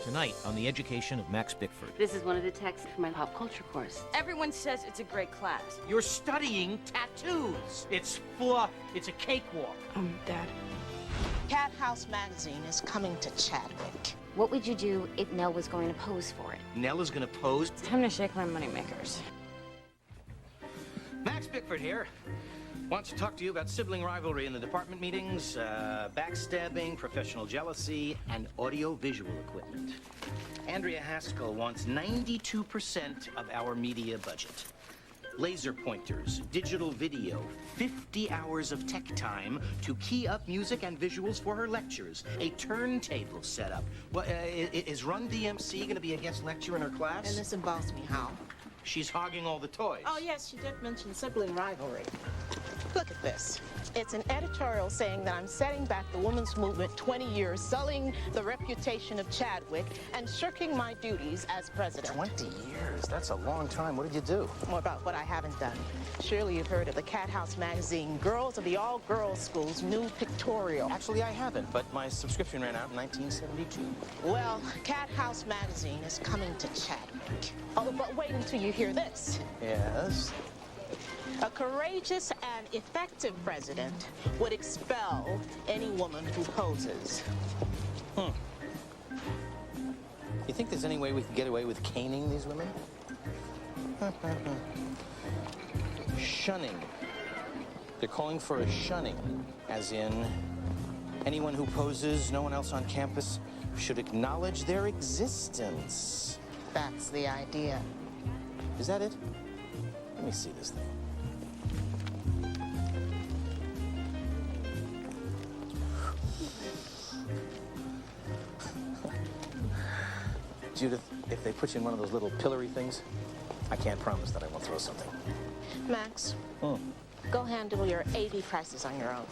Tonight on the education of Max Bickford. This is one of the texts for my pop culture course. Everyone says it's a great class. You're studying tattoos. It's fluff. It's a cakewalk. Dad. Cat House magazine is coming to Chadwick. What would you do if Nell was going to pose for it? Nell is going to pose. It's time to shake my moneymakers. Max Bickford here. Wants to talk to you about sibling rivalry in the department meetings, backstabbing, professional jealousy, and audio-visual equipment. Andrea Haskell wants 92% of our media budget. Laser pointers, digital video, 50 hours of tech time to key up music and visuals for her lectures, a turntable setup. Well, is Run DMC going to be a guest lecturer in her class? And this involves me how? She's hogging all the toys. Oh, yes, she did mention sibling rivalry. Look at this. It's an editorial saying that I'm setting back the women's movement 20 years, sullying the reputation of Chadwick, and shirking my duties as president. 20 years? That's a long time. What did you do? More about what I haven't done. Surely you've heard of the Cat House magazine, Girls of the All-Girls School's new pictorial. Actually, I haven't, but my subscription ran out in 1972. Well, Cat House magazine is coming to Chadwick. Oh, but wait until you hear this. Yes? A courageous and effective president would expel any woman who poses. You think there's any way we could get away with caning these women? Shunning. They're calling for a shunning, as in anyone who poses, no one else on campus should acknowledge their existence. That's the idea. Is that it? Let me see this thing. Judith, if they put you in one of those little pillory things, I can't promise that I won't throw something. Max, go handle your AV prices on your own.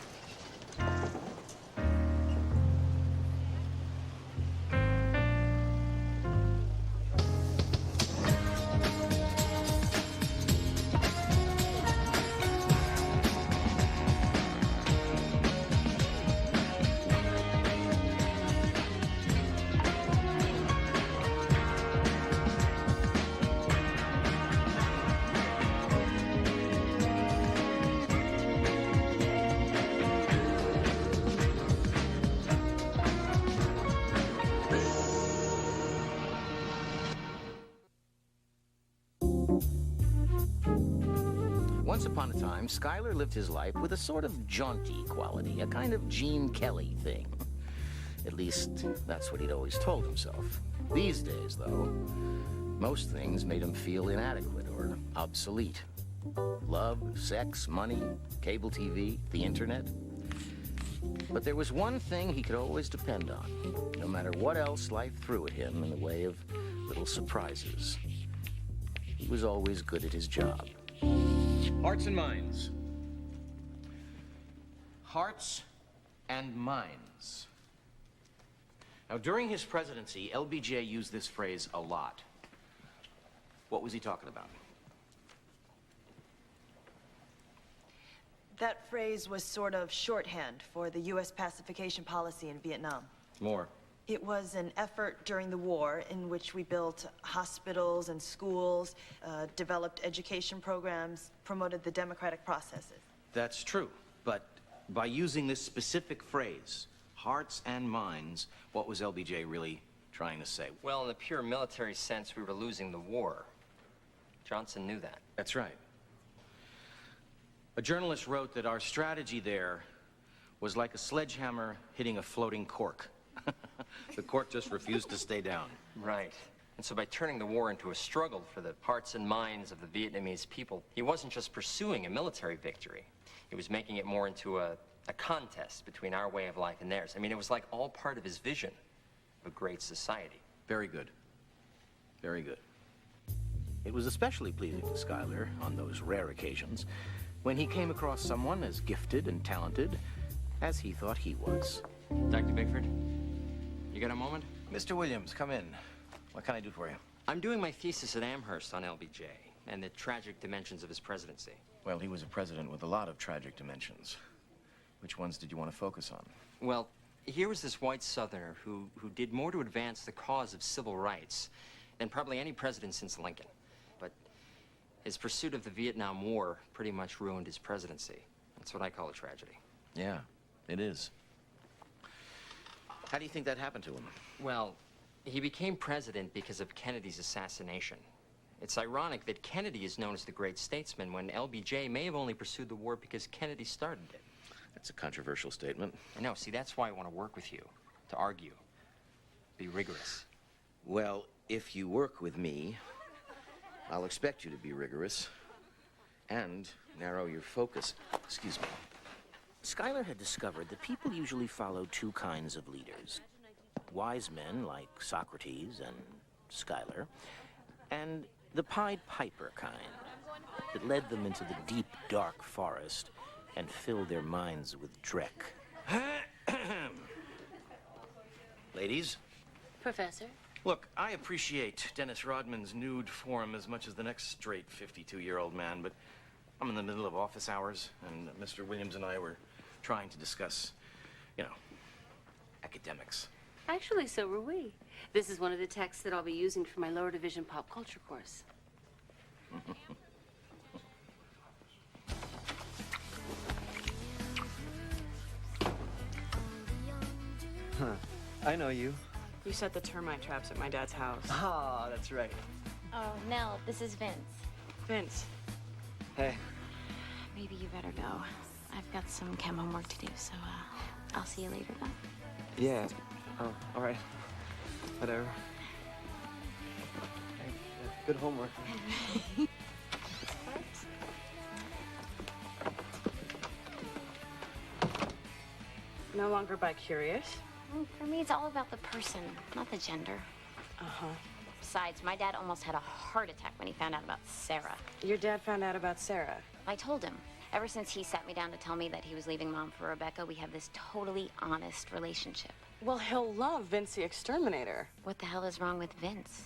Once upon a time, Schuyler lived his life with a sort of jaunty quality, a kind of Gene Kelly thing. At least, that's what he'd always told himself. These days, though, most things made him feel inadequate or obsolete. Love, sex, money, cable TV, the internet. But there was one thing he could always depend on, no matter what else life threw at him in the way of little surprises. He was always good at his job. Hearts and minds. Hearts and minds. Now, during his presidency, LBJ used this phrase a lot. What was he talking about? That phrase was sort of shorthand for the U.S. pacification policy in Vietnam. More. It was an effort during the war in which we built hospitals and schools, developed education programs, promoted the democratic processes. That's true, but by using this specific phrase, hearts and minds, what was LBJ really trying to say? Well, in the pure military sense, we were losing the war. Johnson knew that. That's right. A journalist wrote that our strategy there was like a sledgehammer hitting a floating cork. The cork just refused to stay down. Right. And so by turning the war into a struggle for the hearts and minds of the Vietnamese people, he wasn't just pursuing a military victory. He was making it more into a contest between our way of life and theirs. I mean, it was like all part of his vision of a great society. Very good. Very good. It was especially pleasing to Schuyler on those rare occasions when he came across someone as gifted and talented as he thought he was. Dr. Bickford, you got a moment? Mr. Williams, come in. What can I do for you? I'm doing my thesis at Amherst on LBJ and the tragic dimensions of his presidency. Well, he was a president with a lot of tragic dimensions. Which ones did you want to focus on? Well, Here was this white Southerner who did more to advance the cause of civil rights than probably any president since Lincoln. But his pursuit of the Vietnam War pretty much ruined his presidency. That's what I call a tragedy. Yeah, it is. How do you think that happened to him? Well, he became president because of Kennedy's assassination. It's ironic that Kennedy is known as the great statesman when LBJ may have only pursued the war because Kennedy started it. That's a controversial statement. I know. See, that's why I want to work with you, to argue, be rigorous. Well, if you work with me, I'll expect you to be rigorous and narrow your focus. Excuse me. Schuyler had discovered that people usually follow two kinds of leaders. Wise men like Socrates and Schuyler, and the Pied Piper kind that led them into the deep, dark forest and filled their minds with dreck. Ladies? Professor? Look, I appreciate Dennis Rodman's nude form as much as the next straight 52-year-old man, but I'm in the middle of office hours, and Mr. Williams and I were trying to discuss, you know, academics. Actually, so were we. This is one of the texts that I'll be using for my lower division pop culture course. Huh. I know you. You set the termite traps at my dad's house. Ah, that's right. Oh, Nell, this is Vince. Vince. Hey. Maybe you better go. I've got some chem homework to do, so I'll see you later then. Yeah. Oh, all right. Whatever. Hey, good homework. No longer bi-curious? Well, for me, it's all about the person, not the gender. Uh-huh. Besides, my dad almost had a heart attack when he found out about Sarah. Your dad found out about Sarah? I told him. Ever since he sat me down to tell me that he was leaving Mom for Rebecca, we have this totally honest relationship. Well, he'll love Vince the Exterminator. What the hell is wrong with Vince?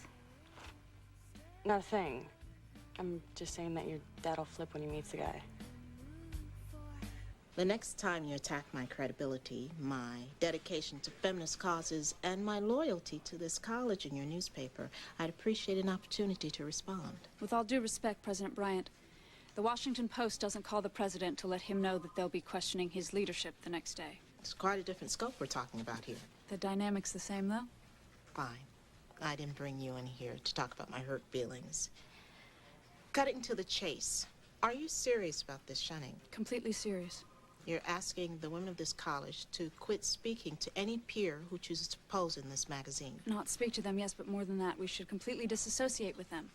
Not a thing. I'm just saying that your dad'll flip when he meets the guy. The next time you attack my credibility, my dedication to feminist causes, and my loyalty to this college in your newspaper, I'd appreciate an opportunity to respond. With all due respect, President Bryant, the Washington Post doesn't call the president to let him know that they'll be questioning his leadership the next day. It's quite a different scope we're talking about here. The dynamic's the same, though? Fine. I didn't bring you in here to talk about my hurt feelings. Cutting to the chase. Are you serious about this shunning? Completely serious. You're asking the women of this college to quit speaking to any peer who chooses to pose in this magazine. Not speak to them, yes, but more than that, we should completely disassociate with them.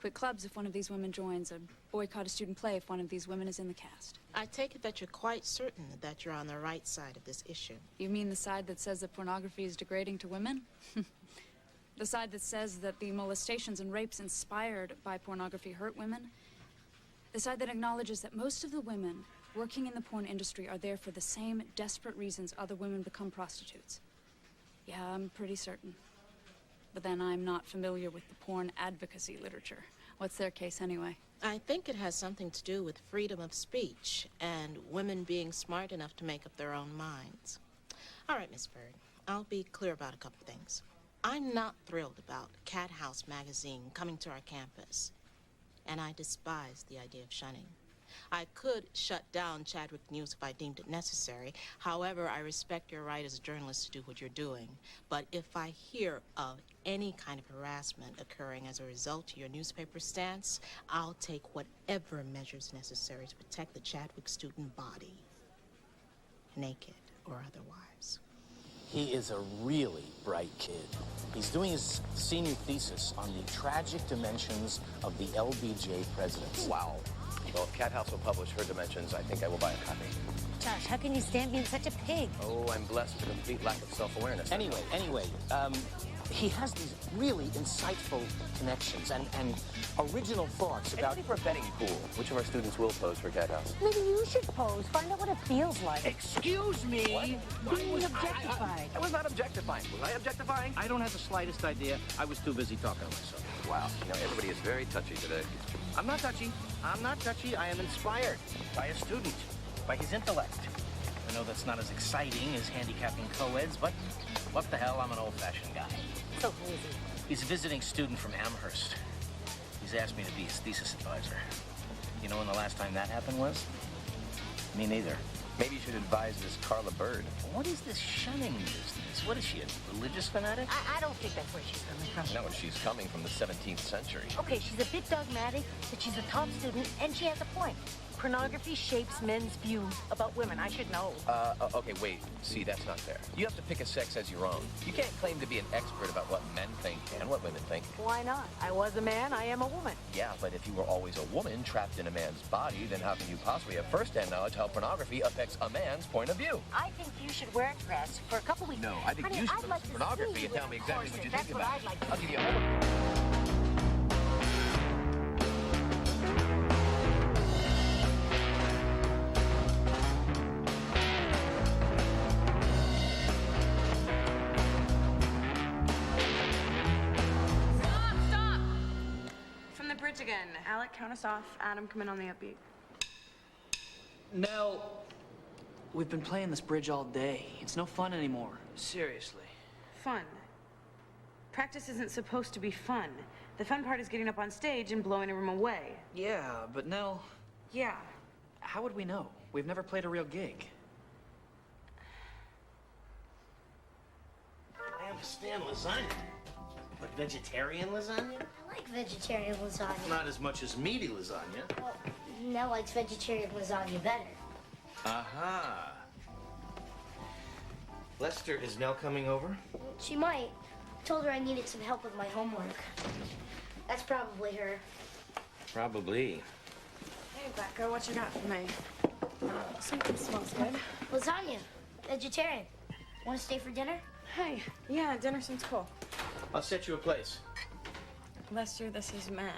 Quit clubs if one of these women joins, or boycott a student play if one of these women is in the cast. I take it that you're quite certain that you're on the right side of this issue. You mean the side that says that pornography is degrading to women? The side that says that the molestations and rapes inspired by pornography hurt women? The side that acknowledges that most of the women working in the porn industry are there for the same desperate reasons other women become prostitutes? Yeah, I'm pretty certain. But then I'm not familiar with the porn advocacy literature. What's their case anyway? I think it has something to do with freedom of speech and women being smart enough to make up their own minds. All right, Miss Bird, I'll be clear about a couple things. I'm not thrilled about Cat House magazine coming to our campus, and I despise the idea of shunning. I could shut down Chadwick News if I deemed it necessary. However, I respect your right as a journalist to do what you're doing. But if I hear of any kind of harassment occurring as a result of your newspaper stance, I'll take whatever measures necessary to protect the Chadwick student body, naked or otherwise. He is a really bright kid. He's doing his senior thesis on the tragic dimensions of the LBJ presidency. Wow. Well, if Cat House will publish her dimensions, I think I will buy a copy. Josh, how can you stand being such a pig? Oh, I'm blessed with a complete lack of self-awareness. Anyway, he has these really insightful connections and original thoughts about... Maybe for a betting pool, which of our students will pose for Cat House? Maybe you should pose. Find out what it feels like. Excuse me? Being objectified. I was not objectifying. Was I objectifying? I don't have the slightest idea. I was too busy talking to myself. Wow. You know, everybody is very touchy today. I'm not touchy. I'm not touchy. I am inspired by a student, by his intellect. I know that's not as exciting as handicapping co-eds, but what the hell, I'm an old-fashioned guy. So who is he? He's a visiting student from Amherst. He's asked me to be his thesis advisor. You know when the last time that happened was? Me neither. Maybe you should advise this Carla Bird. What is this shunning business? What is she, a religious fanatic? I don't think that's where she's coming from. No, she's coming from the 17th century. Okay, she's a bit dogmatic, but she's a top student, and she has a point. Pornography shapes men's view about women. I should know. Okay, wait. See, that's not fair. You have to pick a sex as your own. You can't claim to be an expert about what men think and what women think. Why not? I was a man, I am a woman. Yeah, but if you were always a woman trapped in a man's body, then how can you possibly have first-hand knowledge how pornography affects a man's point of view? I think you should wear a dress for a couple weeks. No, I think Honey, you should I'd look like at to pornography see and you tell me in exactly corset. what you That's think what about I'd it. like to I'll give see. you a homework. Stop! From the bridge again. Alec, count us off. Adam, come in on the upbeat. Nell, we've been playing this bridge all day. It's no fun anymore. Seriously. Fun. Practice isn't supposed to be fun. The fun part is getting up on stage and blowing a room away. Yeah, but Nell, Yeah. how would we know? We've never played a real gig. I understand lasagna. But vegetarian lasagna? I like vegetarian lasagna. Not as much as meaty lasagna. Well, Nell likes vegetarian lasagna better. Aha. Lester, is Nell coming over? She might. Told her I needed some help with my homework. That's probably her. Probably. Hey, Black girl, what you got for me? Something smells good. Lasagna. Vegetarian. Want to stay for dinner? Hey, yeah, dinner seems cool. I'll set you a place. Lester, this is math.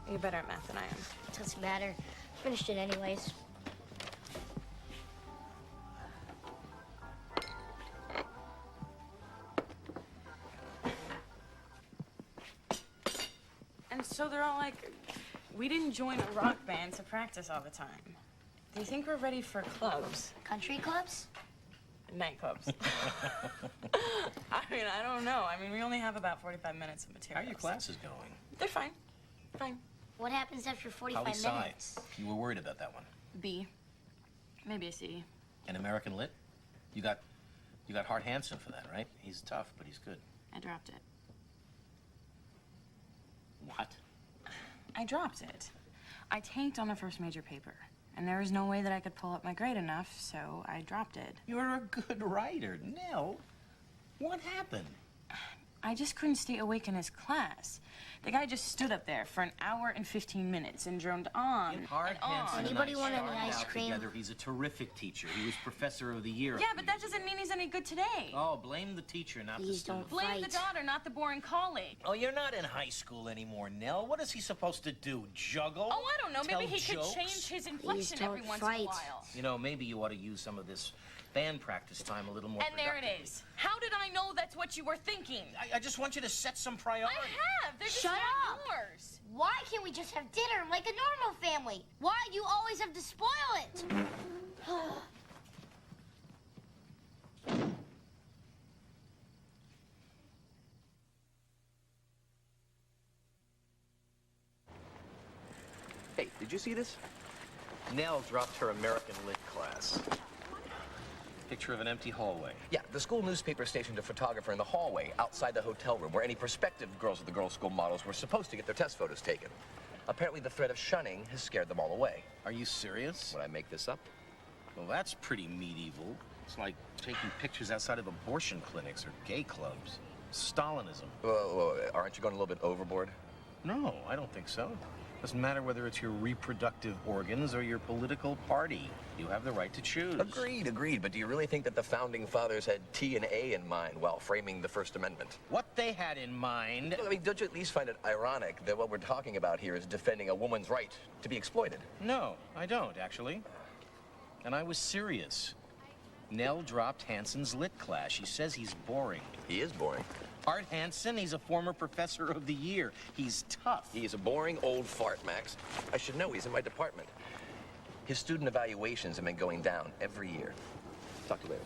You're better at math than I am. Doesn't matter. Finished it anyways. And so they're all like, we didn't join a rock band to practice all the time. Do you think we're ready for clubs? Country clubs? Nightclubs. I mean, I don't know. I mean, we only have about 45 minutes of material. How are your classes going? They're fine. Fine. What happens after 45 Poli-sci. minutes? You were worried about that one. B. Maybe a C. And American Lit? You got Hart Hansen for that, right? He's tough, but he's good. I dropped it. What? I dropped it. I tanked on the first major paper, and there was no way that I could pull up my grade enough, so I dropped it. You're a good writer. Nell, what happened? I just couldn't stay awake in his class. The guy just stood up there for an hour and 15 minutes and droned on and on. Anybody want any ice cream? Together. He's a terrific teacher. He was professor of the year. Yeah, but that doesn't mean he's any good today. Oh, blame the teacher, not the student. Blame the daughter, not the boring colleague. Oh, you're not in high school anymore, Nell. What is he supposed to do? Juggle? Oh, I don't know. Tell Maybe he jokes? could change his inflection every once in a while. You know, maybe you ought to use some of this band practice time a little more And there it is. How did I know that's what you were thinking? I just want you to set some priorities. I have. They're just Shut not up. yours. Why can't we just have dinner like a normal family? Why do you always have to spoil it? Hey, did you see this? Nell dropped her American Lit class. Picture of an empty hallway. Yeah, the school newspaper stationed a photographer in the hallway outside the hotel room where any prospective girls of the girls' school models were supposed to get their test photos taken. Apparently, the threat of shunning has scared them all away. Are you serious? Would I make this up? Well, that's pretty medieval. It's like taking pictures outside of abortion clinics or gay clubs. Stalinism. Well, aren't you going a little bit overboard? No, I don't think so. Doesn't matter whether it's your reproductive organs or your political party. You have the right to choose. Agreed. But do you really think that the founding fathers had T and A in mind while framing the First Amendment? What they had in mind... Well, I mean, don't you at least find it ironic that what we're talking about here is defending a woman's right to be exploited? No, I don't, actually. And I was serious. Nell dropped Hansen's lit class. She says he's boring. He is boring. Art Hansen, he's a former professor of the year. He's tough. He's a boring old fart, Max. I should know. He's in my department. His student evaluations have been going down every year. Talk to you later.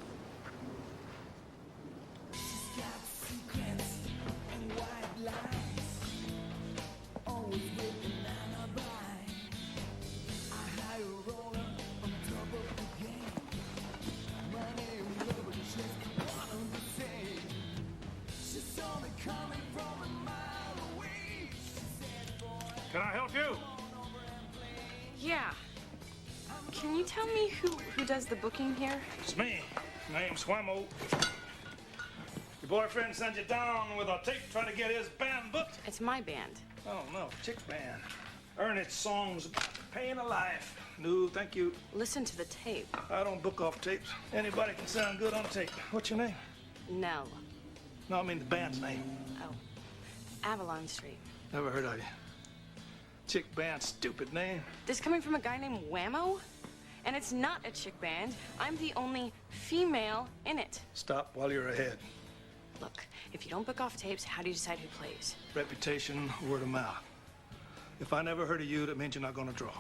Can I help you? Yeah. Can you tell me who does the booking here? It's me. Name's Whammo. Your boyfriend sent you down with a tape trying to get his band booked? It's my band. Oh, no, Chick's band. Earn its songs about the pain of life. No, thank you. Listen to the tape. I don't book off tapes. Anybody can sound good on tape. What's your name? Nell. No, I mean the band's name. Oh. Avalon Street. Never heard of you. Chick band, stupid name. This coming from a guy named Whammo? And it's not a chick band. I'm the only female in it. Stop while you're ahead. Look, if you don't book off tapes, how do you decide who plays? Reputation, word of mouth. If I never heard of you, that means you're not going to draw.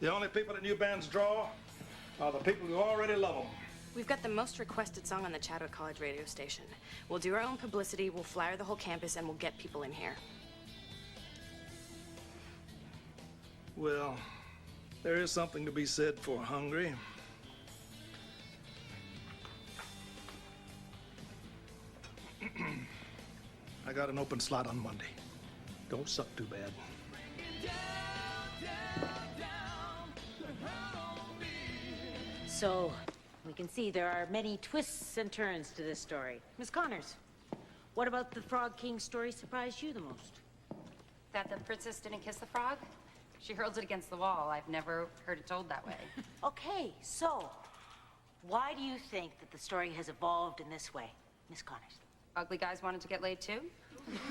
The only people that new bands draw are the people who already love them. We've got the most requested song on the Chadwick College radio station. We'll do our own publicity, we'll flyer the whole campus, and we'll get people in here. Well, there is something to be said for hungry. I got an open slot on Monday. Don't suck too bad. So, we can see there are many twists and turns to this story. Miss Connors, what about the Frog King story surprised you the most? That the princess didn't kiss the frog? She hurled it against the wall. I've never heard it told that way. Okay, so, why do you think that the story has evolved in this way, Miss Connors? Ugly guys wanted to get laid too?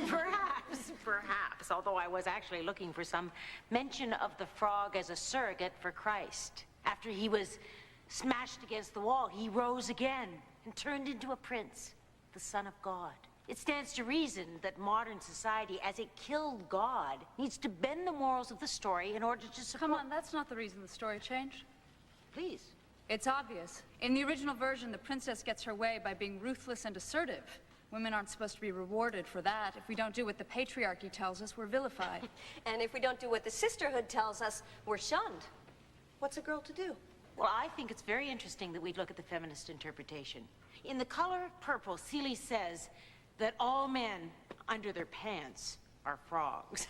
Perhaps, although I was actually looking for some mention of the frog as a surrogate for Christ. After he was smashed against the wall, he rose again and turned into a prince, the Son of God. It stands to reason that modern society, as it killed God, needs to bend the morals of the story in order to support... Come on, that's not the reason the story changed. Please. It's obvious. In the original version, the princess gets her way by being ruthless and assertive. Women aren't supposed to be rewarded for that. If we don't do what the patriarchy tells us, we're vilified. And if we don't do what the sisterhood tells us, we're shunned. What's a girl to do? Well, I think it's very interesting that we look at the feminist interpretation. In The Color Purple, Seeley says that all men under their pants are frogs.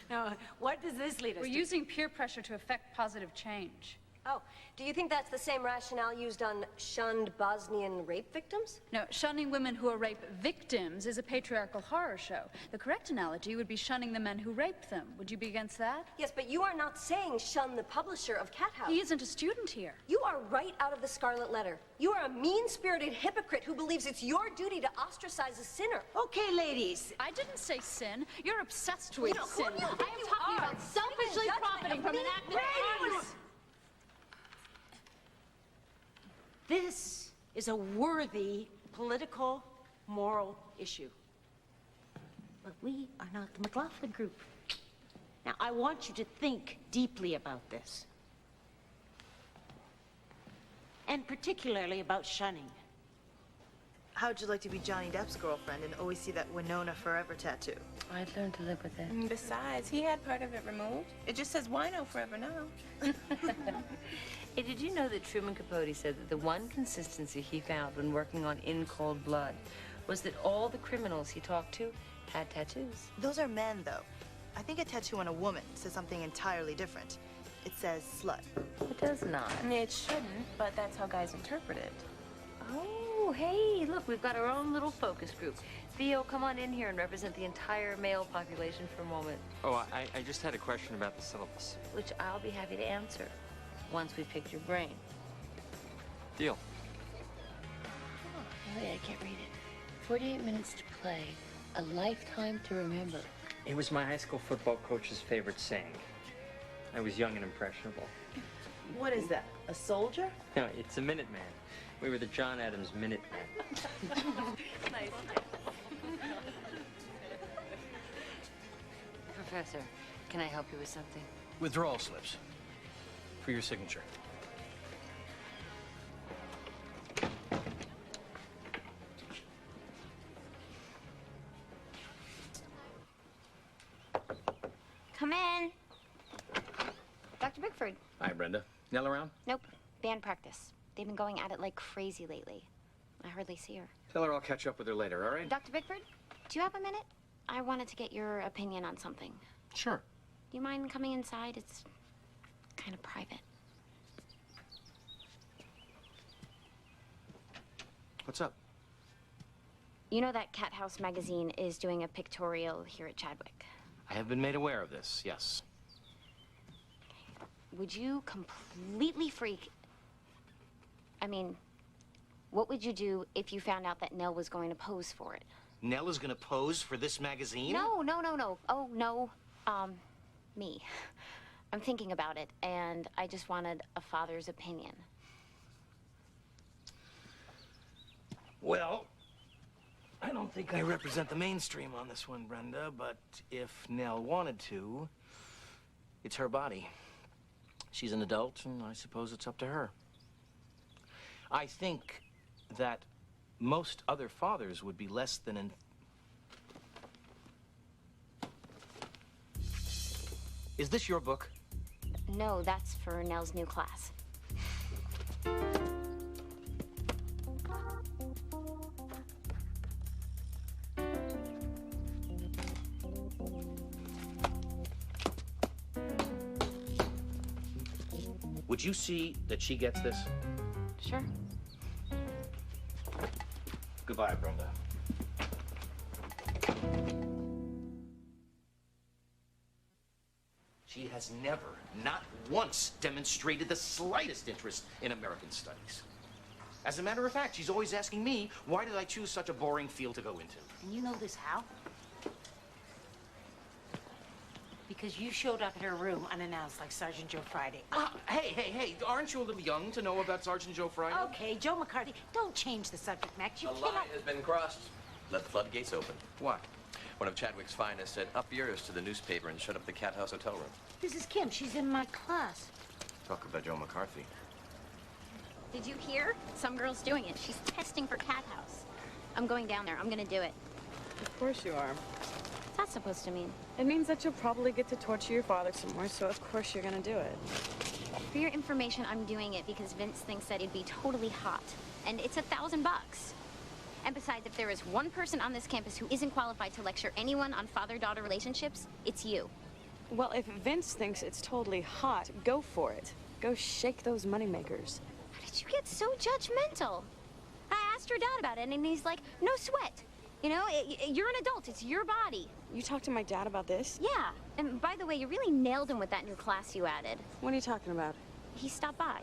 Now, what does this lead us to? We're using peer pressure to affect positive change. Oh, do you think that's the same rationale used on shunned Bosnian rape victims? No, shunning women who are rape victims is a patriarchal horror show. The correct analogy would be shunning the men who rape them. Would you be against that? Yes, but you are not saying shun the publisher of Cat House. He isn't a student here. You are right out of the Scarlet Letter. You are a mean-spirited hypocrite who believes it's your duty to ostracise a sinner. Okay, ladies. I didn't say sin. You're obsessed with sin. I am talking about selfishly profiting from an act of kindness. This is a worthy political, moral issue. But we are not the McLaughlin group. Now, I want you to think deeply about this. And particularly about shunning. How would you like to be Johnny Depp's girlfriend and always see that Winona Forever tattoo? I'd learn to live with it. And besides, he had part of it removed. It just says Wino forever now. Hey, did you know that Truman Capote said that the one consistency he found when working on In Cold Blood was that all the criminals he talked to had tattoos? Those are men, though. I think a tattoo on a woman says something entirely different. It says slut. It does not. It shouldn't, but that's how guys interpret it. Oh, hey, look, we've got our own little focus group. Theo, come on in here and represent the entire male population for a moment. Oh, I just had a question about the syllabus. Which I'll be happy to answer once we picked your brain. Deal. Oh, wait, I can't read it. 48 minutes to play, a lifetime to remember. It was my high school football coach's favorite saying. I was young and impressionable. What is that, a soldier? No, it's a Minuteman. We were the John Adams Minutemen. Nice. Professor, can I help you with something? Withdrawal slips. for your signature. Come in. Dr. Bickford. Hi, Brenda. Nell around? Nope. Band practice. They've been going at it like crazy lately. I hardly see her. Tell her I'll catch up with her later, all right? Dr. Bickford, do you have a minute? I wanted to get your opinion on something. Sure. Do you mind coming inside? It's kind of private. What's up? You know that Cat House magazine is doing a pictorial here at Chadwick. I have been made aware of this, yes. Would you completely freak... I mean, what would you do if you found out that Nell was going to pose for it? Nell is gonna pose for this magazine? No. Oh, no. Me. I'm thinking about it, and I just wanted a father's opinion. Well, I don't think I represent the mainstream on this one, Brenda, but if Nell wanted to, it's her body. She's an adult, and I suppose it's up to her. I think that most other fathers would be less than Is this your book? No, that's for Nell's new class. Would you see that she gets this? Sure. Goodbye, Brenda. She has never, not once, demonstrated the slightest interest in American studies. As a matter of fact, she's always asking me, why did I choose such a boring field to go into? And you know this how? Because you showed up at her room unannounced like Sergeant Joe Friday. Hey, aren't you a little young to know about Sergeant Joe Friday? Okay, Joe McCarthy, don't change the subject, Max. You The cannot... line has been crossed. Let the floodgates open. What? One of Chadwick's finest said, up yours to the newspaper and shut up the Cat House hotel room. This is Kim. She's in my class. Talk about Joe McCarthy. Did you hear? Some girl's doing it. She's testing for Cat House. I'm going down there. I'm gonna do it. Of course you are. What's that supposed to mean? It means that you'll probably get to torture your father some more, so of course you're gonna do it. For your information, I'm doing it because Vince thinks that it'd be totally hot. And it's $1,000. And besides, if there is one person on this campus who isn't qualified to lecture anyone on father-daughter relationships, it's you. Well, if Vince thinks it's totally hot, go for it. Go shake those moneymakers. How did you get so judgmental? I asked your dad about it, and he's like, no sweat. You know, you're an adult. It's your body. You talked to my dad about this? Yeah. And by the way, you really nailed him with that new class you added. What are you talking about? He stopped by.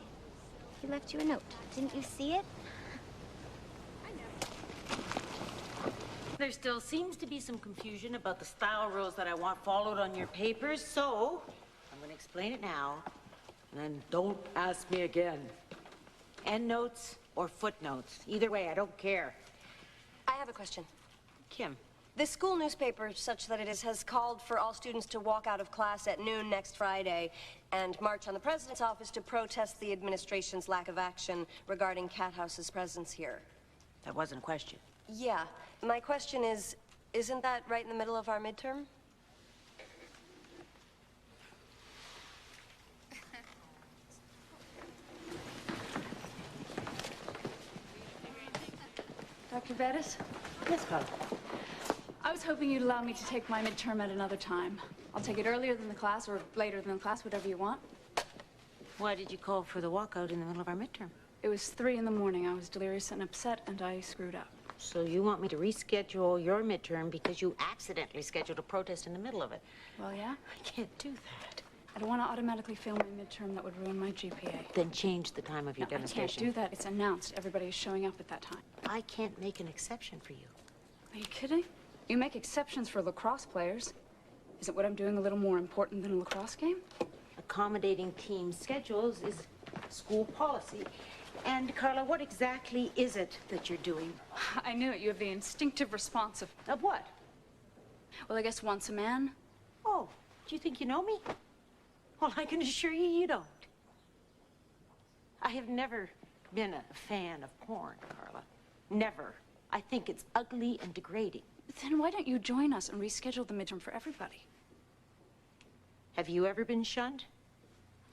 He left you a note. Didn't you see it? There still seems to be some confusion about the style rules that I want followed on your papers, so I'm going to explain it now, and then don't ask me again. Endnotes or footnotes. Either way, I don't care. I have a question. Kim. The school newspaper, such that it is, has called for all students to walk out of class at noon next Friday and march on the president's office to protest the administration's lack of action regarding Cat House's presence here. That wasn't a question. Yeah. My question is, isn't that right in the middle of our midterm? Dr. Bettis? Yes, Paula. I was hoping you'd allow me to take my midterm at another time. I'll take it earlier than the class or later than the class, whatever you want. Why did you call for the walkout in the middle of our midterm? It was 3 in the morning. I was delirious and upset, and I screwed up. So you want me to reschedule your midterm because you accidentally scheduled a protest in the middle of it? Well, yeah. I can't do that. I don't want to automatically fail my midterm. That would ruin my GPA. Then change the time of your No, I can't demonstration. do that. It's announced. Everybody is showing up at that time. I can't make an exception for you. Are you kidding? You make exceptions for lacrosse players. Isn't what I'm doing a little more important than a lacrosse game? Accommodating team schedules is school policy. And, Carla, what exactly is it that you're doing? I knew it. You have the instinctive response of... Of what? Well, I guess once a man. Oh, do you think you know me? Well, I can assure you, you don't. I have never been a fan of porn, Carla. Never. I think it's ugly and degrading. Then why don't you join us and reschedule the midterm for everybody? Have you ever been shunned?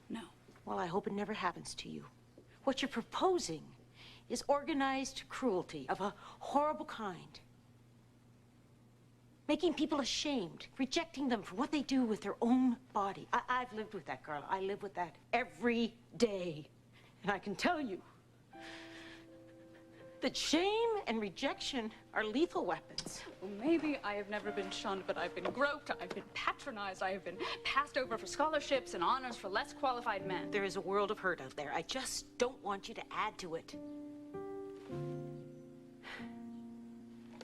No. Well, I hope it never happens to you. What you're proposing is organized cruelty of a horrible kind. Making people ashamed, rejecting them for what they do with their own body. I've lived with that, Carla. I live with that every day. And I can tell you that shame and rejection are lethal weapons. Well, maybe I have never been shunned, but I've been groped, I've been patronized, I have been passed over for scholarships and honors for less qualified men. There is a world of hurt out there. I just don't want you to add to it.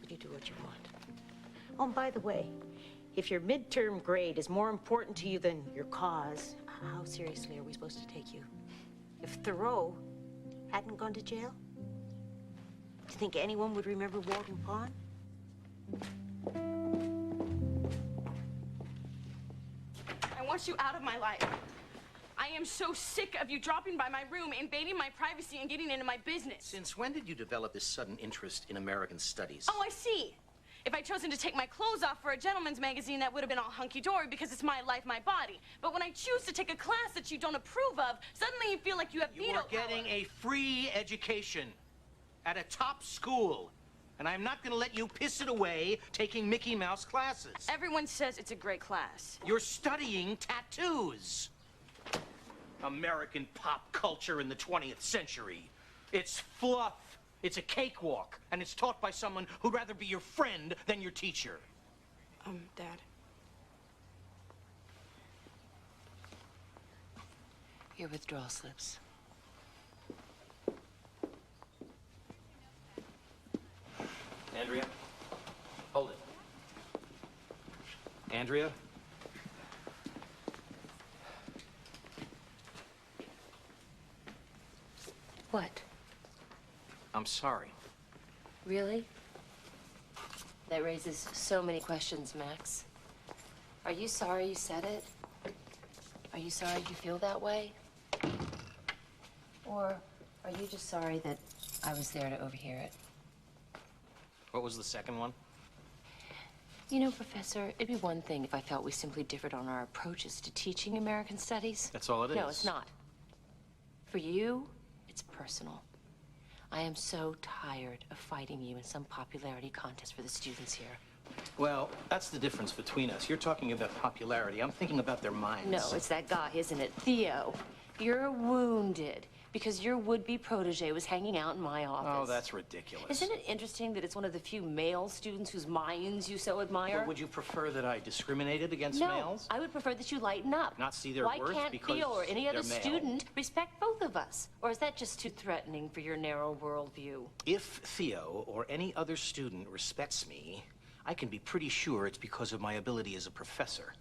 You do what you want. Oh, and by the way, if your midterm grade is more important to you than your cause, how seriously are we supposed to take you? If Thoreau hadn't gone to jail, do you think anyone would remember Walden Pond? I want you out of my life. I am so sick of you dropping by my room, invading my privacy, and getting into my business. Since when did you develop this sudden interest in American studies? Oh, I see. If I'd chosen to take my clothes off for a gentleman's magazine, that would have been all hunky-dory because it's my life, my body. But when I choose to take a class that you don't approve of, suddenly you feel like you have veto power. You are getting a free education at a top school. And I'm not going to let you piss it away taking Mickey Mouse classes. Everyone says it's a great class. You're studying tattoos. American pop culture in the 20th century. It's fluff. It's a cakewalk, and it's taught by someone who'd rather be your friend than your teacher. Dad. Your withdrawal slips. Andrea, hold it. Andrea? What? I'm sorry. Really? That raises so many questions, Max. Are you sorry you said it? Are you sorry you feel that way? Or are you just sorry that I was there to overhear it? What was the second one? You know, Professor, it'd be one thing if I felt we simply differed on our approaches to teaching American studies. That's all it is. No, it's not. For you, it's personal. I am so tired of fighting you in some popularity contest for the students here. Well, that's the difference between us. You're talking about popularity. I'm thinking about their minds. No, it's that guy, isn't it? Theo, you're wounded because your would-be protege was hanging out in my office. Oh, that's ridiculous. Isn't it interesting that it's one of the few male students whose minds you so admire? Well, would you prefer that I discriminated against No, males? I would prefer that you lighten up. Not see their Why worth can't because Theo or any other they're male? student respect both of us? Or is that just too threatening for your narrow worldview? If Theo or any other student respects me, I can be pretty sure it's because of my ability as a professor.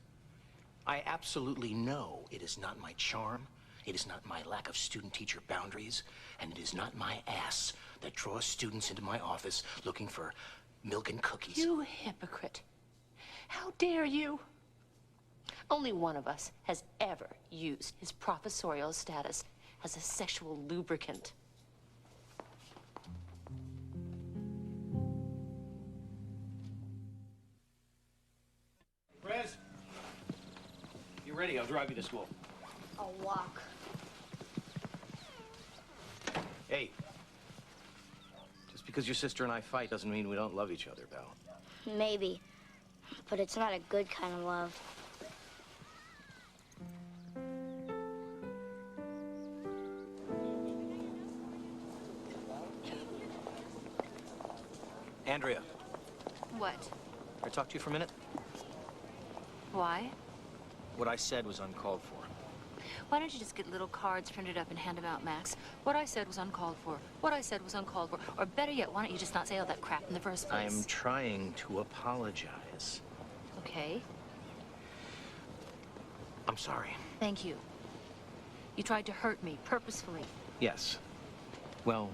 I absolutely know it is not my charm, it is not my lack of student-teacher boundaries, and it is not my ass that draws students into my office looking for milk and cookies. You hypocrite. How dare you? Only one of us has ever used his professorial status as a sexual lubricant. Prez, you ready? I'll drive you to school. I'll walk. Hey, just because your sister and I fight doesn't mean we don't love each other, Val. Maybe, but it's not a good kind of love. Andrea, What? can I talk to you for a minute? Why? What I said was uncalled for. Why don't you just get little cards printed up and hand them out, Max? What I said was uncalled for. What I said was uncalled for. Or better yet, why don't you just not say all that crap in the first place? I'm trying to apologize. Okay. I'm sorry. Thank you. You tried to hurt me purposefully. Yes. Well,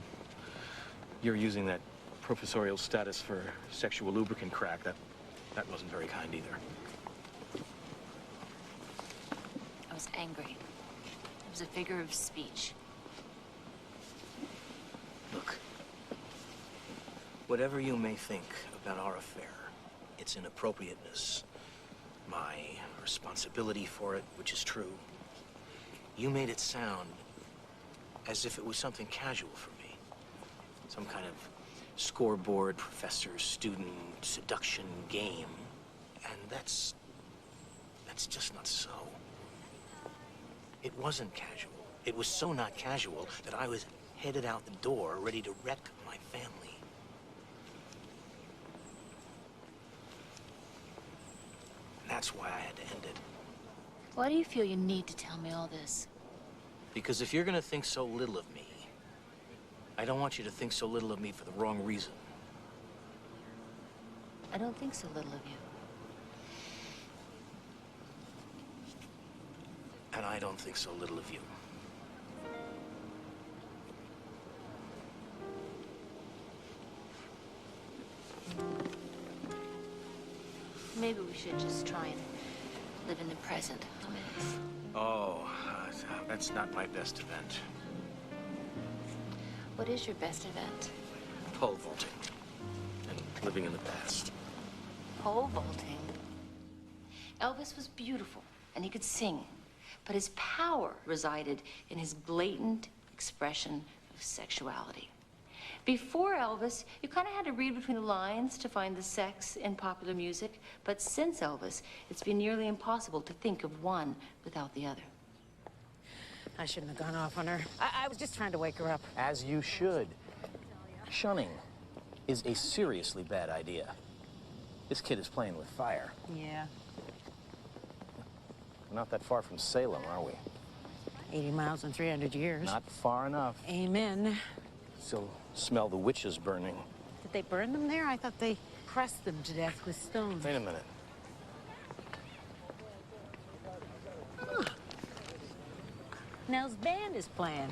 you're using that professorial status for sexual lubricant crack. That wasn't very kind either. I was angry. It was a figure of speech. Look, whatever you may think about our affair, its inappropriateness, my responsibility for it, which is true, you made it sound as if it was something casual for me. Some kind of scoreboard, professor-student seduction game. And that's just not so. It wasn't casual. It was so not casual that I was headed out the door, ready to wreck my family. And that's why I had to end it. Why do you feel you need to tell me all this? Because if you're gonna think so little of me, I don't want you to think so little of me for the wrong reason. I don't think so little of you. And I don't think so little of you. Maybe we should just try and live in the present. Oh, that's not my best event. What is your best event? Pole vaulting. And living in the past. Pole vaulting. Elvis was beautiful, and he could sing. But his power resided in his blatant expression of sexuality. Before Elvis, you kind of had to read between the lines to find the sex in popular music. But since Elvis, it's been nearly impossible to think of one without the other. I shouldn't have gone off on her. I was just trying to wake her up. As you should. Shunning is a seriously bad idea. This kid is playing with fire. Yeah. We're not that far from Salem, are we? 80 miles in 300 years. Not far enough. Amen. Still smell the witches burning. Did they burn them there? I thought they pressed them to death with stones. Wait a minute. Huh. Nell's band is playing.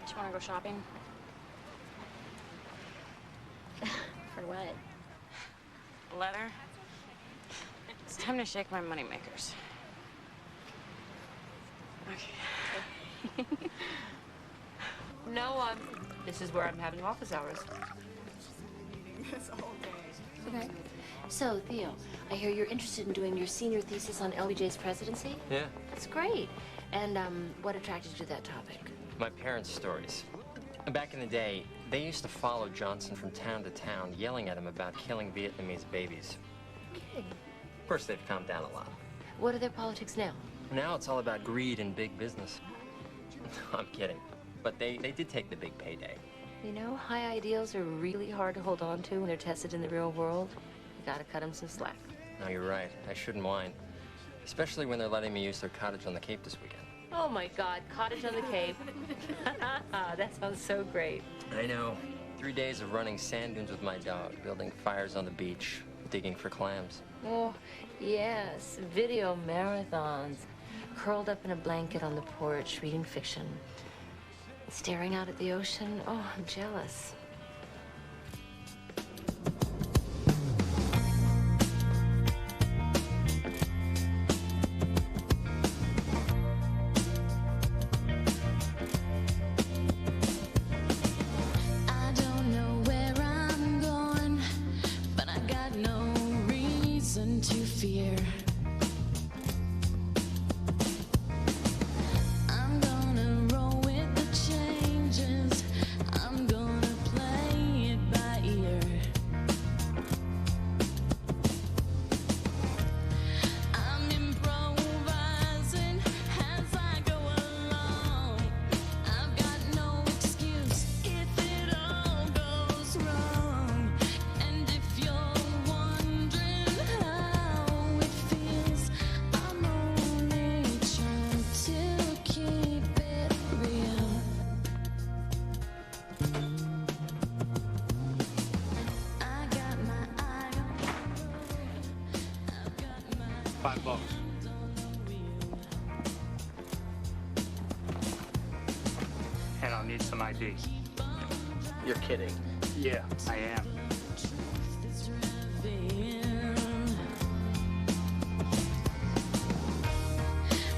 Do you want to go shopping? For what? Leather? It's time to shake my moneymakers. Okay. No, this is where I'm having office hours. Okay. So, Theo, I hear you're interested in doing your senior thesis on LBJ's presidency? Yeah. That's great. And, what attracted you to that topic? My parents' stories. Back in the day, they used to follow Johnson from town to town, yelling at him about killing Vietnamese babies. Okay. Of course, they've calmed down a lot. What are their politics now? Now it's all about greed and big business. I'm kidding. But they did take the big payday. You know, high ideals are really hard to hold on to when they're tested in the real world. You gotta cut them some slack. No, you're right. I shouldn't whine. Especially when they're letting me use their cottage on the Cape this weekend. Oh my God, cottage on the Cape. That sounds so great. I know. 3 days of running sand dunes with my dog, building fires on the beach, digging for clams. Oh, yes, video marathons. Curled up in a blanket on the porch, reading fiction. Staring out at the ocean. Oh, I'm jealous. $5. need some ID. You're kidding. Yeah, I am.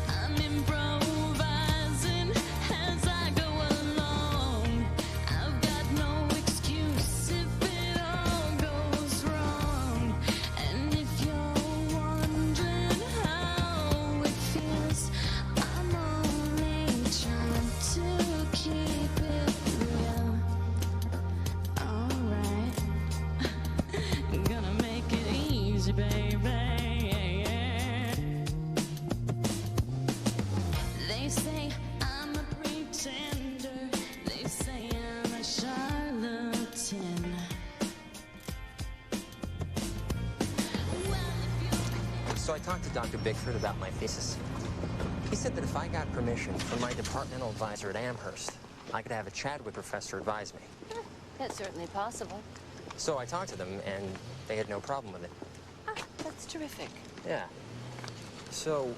I'm improvising as I go along. I've got no excuse if it all goes wrong. And if you're wondering how it feels, I'm only trying to keep it real. Alright, gonna make it easy, baby. They say I'm a pretender. They say I'm a charlatan. So I talked to Dr. Bickford about my thesis. He said that if I got permission from my departmental advisor at Amherst, I could have a Chadwick professor advise me. That's certainly possible. So I talked to them, and they had no problem with it. That's terrific. Yeah. So,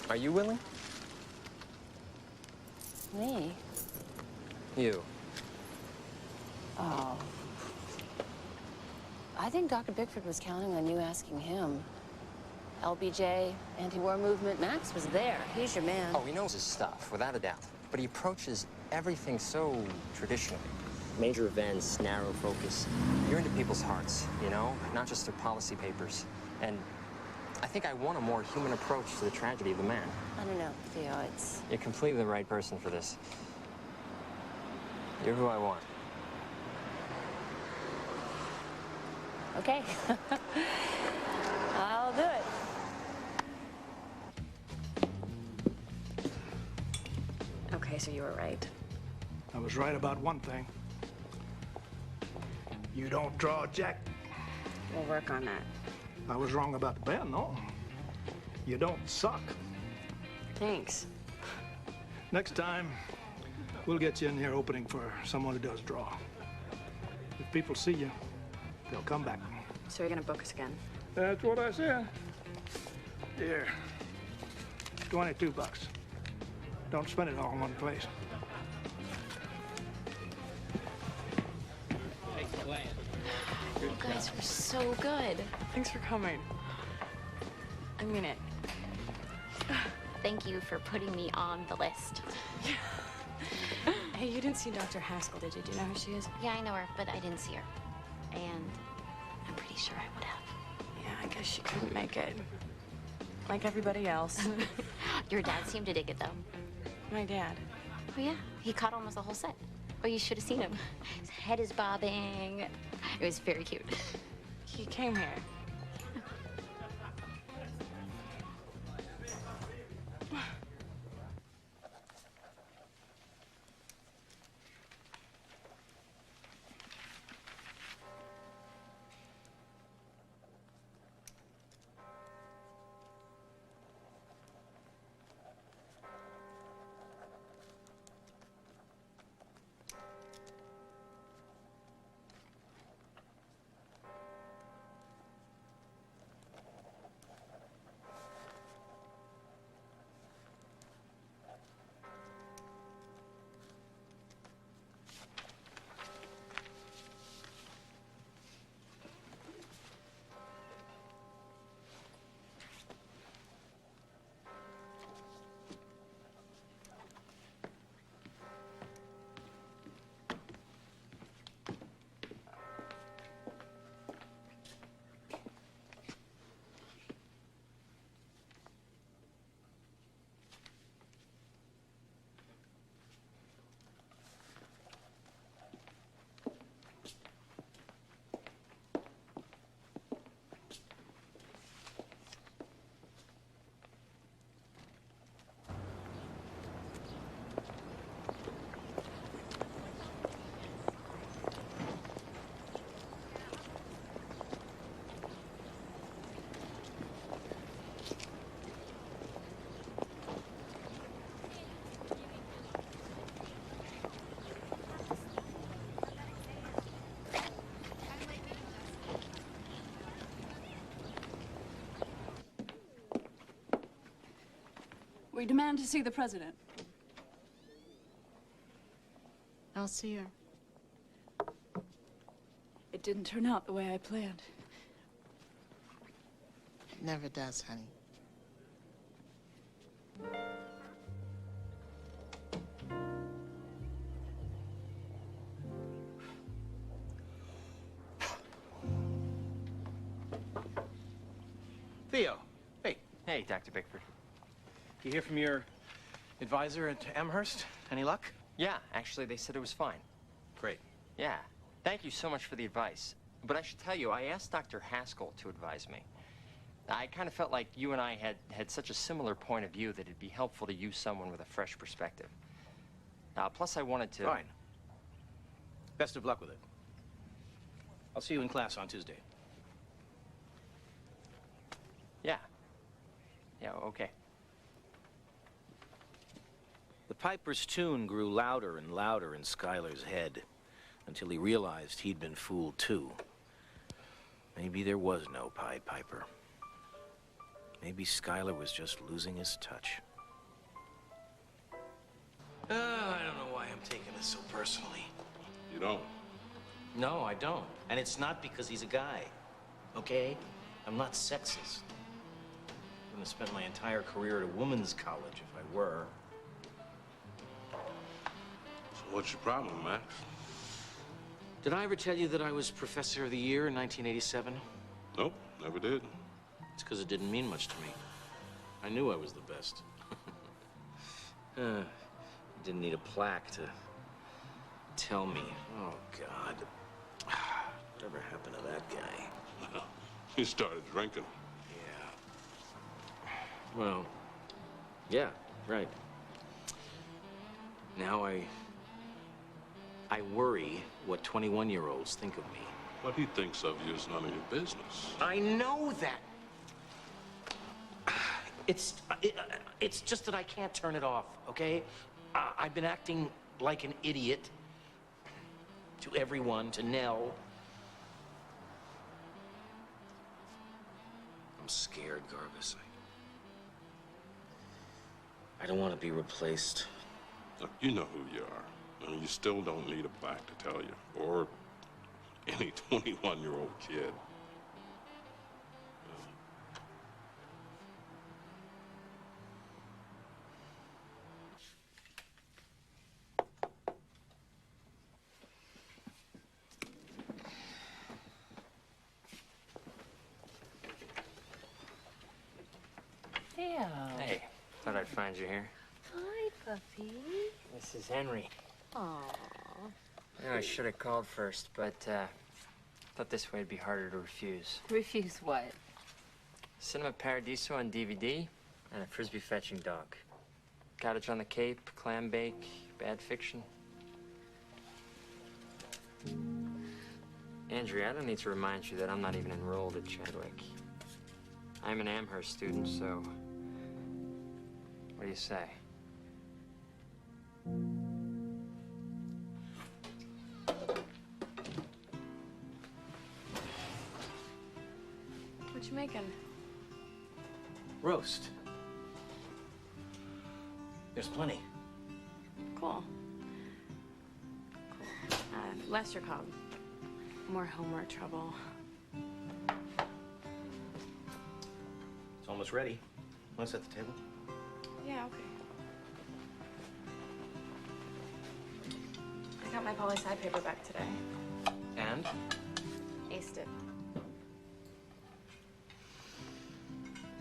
are you willing? Me? You. Oh. I think Dr. Bickford was counting on you asking him. LBJ, anti-war movement, Max was there. He's your man. Oh, he knows his stuff, without a doubt. But he approaches everything so traditionally. Major events, narrow focus. You're into people's hearts, you know? Not just their policy papers. And I think I want a more human approach to the tragedy of the man. I don't know, Theo, it's... You're completely the right person for this. You're who I want. Okay. I'll do it. Okay, so you were right. I was right about one thing. You don't draw, Jack. We'll work on that. I was wrong about the pen, no. You don't suck. Thanks. Next time, we'll get you in here opening for someone who does draw. If people see you, they'll come back. So you're gonna book us again? That's what I said. Here, 22 bucks. Don't spend it all in one place. You guys were so good. Thanks for coming. I mean it. Thank you for putting me on the list. Hey, you didn't see Dr. Haskell, did you? Do you know who she is? Yeah, I know her, but I didn't see her. And I'm pretty sure I would have. Yeah, I guess she couldn't make it. Like everybody else. Your dad seemed to dig it, though. My dad? Oh, yeah. He caught almost the whole set. Oh, you should have seen him. His head is bobbing. It was very cute. He came here. We demand to see the president. I'll see her. It didn't turn out the way I planned. It never does, honey. Theo, hey. Hey, Dr. Bickford. You hear from your advisor at Amherst? Any luck? Yeah, actually, they said it was fine. Great. Yeah. Thank you so much for the advice. But I should tell you, I asked Dr. Haskell to advise me. I kind of felt like you and I had such a similar point of view that it'd be helpful to use someone with a fresh perspective. Plus, I wanted to... Fine. Best of luck with it. I'll see you in class on Tuesday. Yeah. Yeah, okay. The piper's tune grew louder and louder in Schuyler's head until he realized he'd been fooled too. Maybe there was no Pied Piper. Maybe Schuyler was just losing his touch. I don't know why I'm taking this so personally. You don't? No, I don't. And it's not because he's a guy, okay? I'm not sexist. I'm gonna spend my entire career at a women's college if I were. So what's your problem, Max? Did I ever tell you that I was Professor of the Year in 1987? Nope, never did. It's because it didn't mean much to me. I knew I was the best. Didn't need a plaque to tell me. Oh, God. Whatever happened to that guy? He started drinking. Yeah. Well, yeah, right. Now I worry what 21-year-olds think of me. What he thinks of you is none of your business. I know that. It's just that I can't turn it off, okay? I've been acting like an idiot to everyone, to Nell. I'm scared, Garvis. I don't want to be replaced. Look, you know who you are. I mean, you still don't need a plaque to tell you, or any 21-year-old kid. Theo. Hey, thought I'd find you here. Hi, puppy. This is Henry. Aww. I know I should have called first, but thought this way it'd be harder to refuse. Refuse what? Cinema Paradiso on DVD and a frisbee fetching dog. Cottage on the Cape, clam bake, bad fiction. Andrea, I don't need to remind you that I'm not even enrolled at Chadwick. I'm an Amherst student, so what do you say? What you making? Roast. There's plenty. Cool. Less your cob. More homework trouble. It's almost ready. Want to set the table? Yeah, okay. I got my poli-sci paper back today. And? Aced it.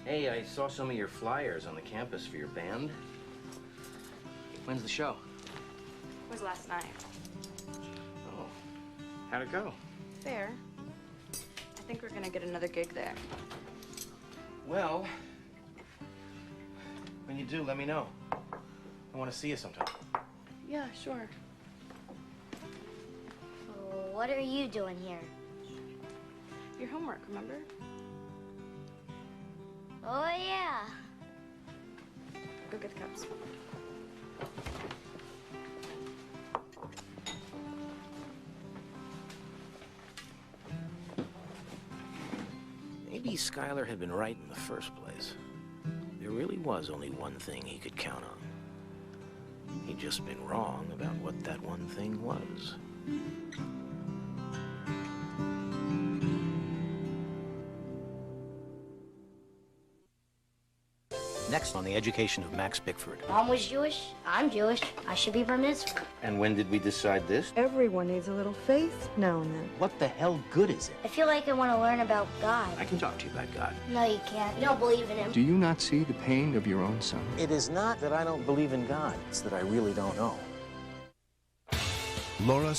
Hey, I saw some of your flyers on the campus for your band. When's the show? It was last night. Oh, how'd it go? Fair. I think we're gonna get another gig there. Well, when you do, let me know. I want to see you sometime. Yeah, sure. What are you doing here? Your homework, remember? Oh, yeah. Go get the cups. Maybe Schuyler had been right in the first place. There really was only one thing he could count on. He'd just been wrong about what that one thing was. Next on the education of Max Bickford. Mom was Jewish. I'm Jewish. I should be bar mitzvah. And when did we decide this? Everyone needs a little faith now and then. What the hell good is it? I feel like I want to learn about God. I can talk to you about God. No, you can't. You don't believe in him. Do you not see the pain of your own son? It is not that I don't believe in God. It's that I really don't know. Laura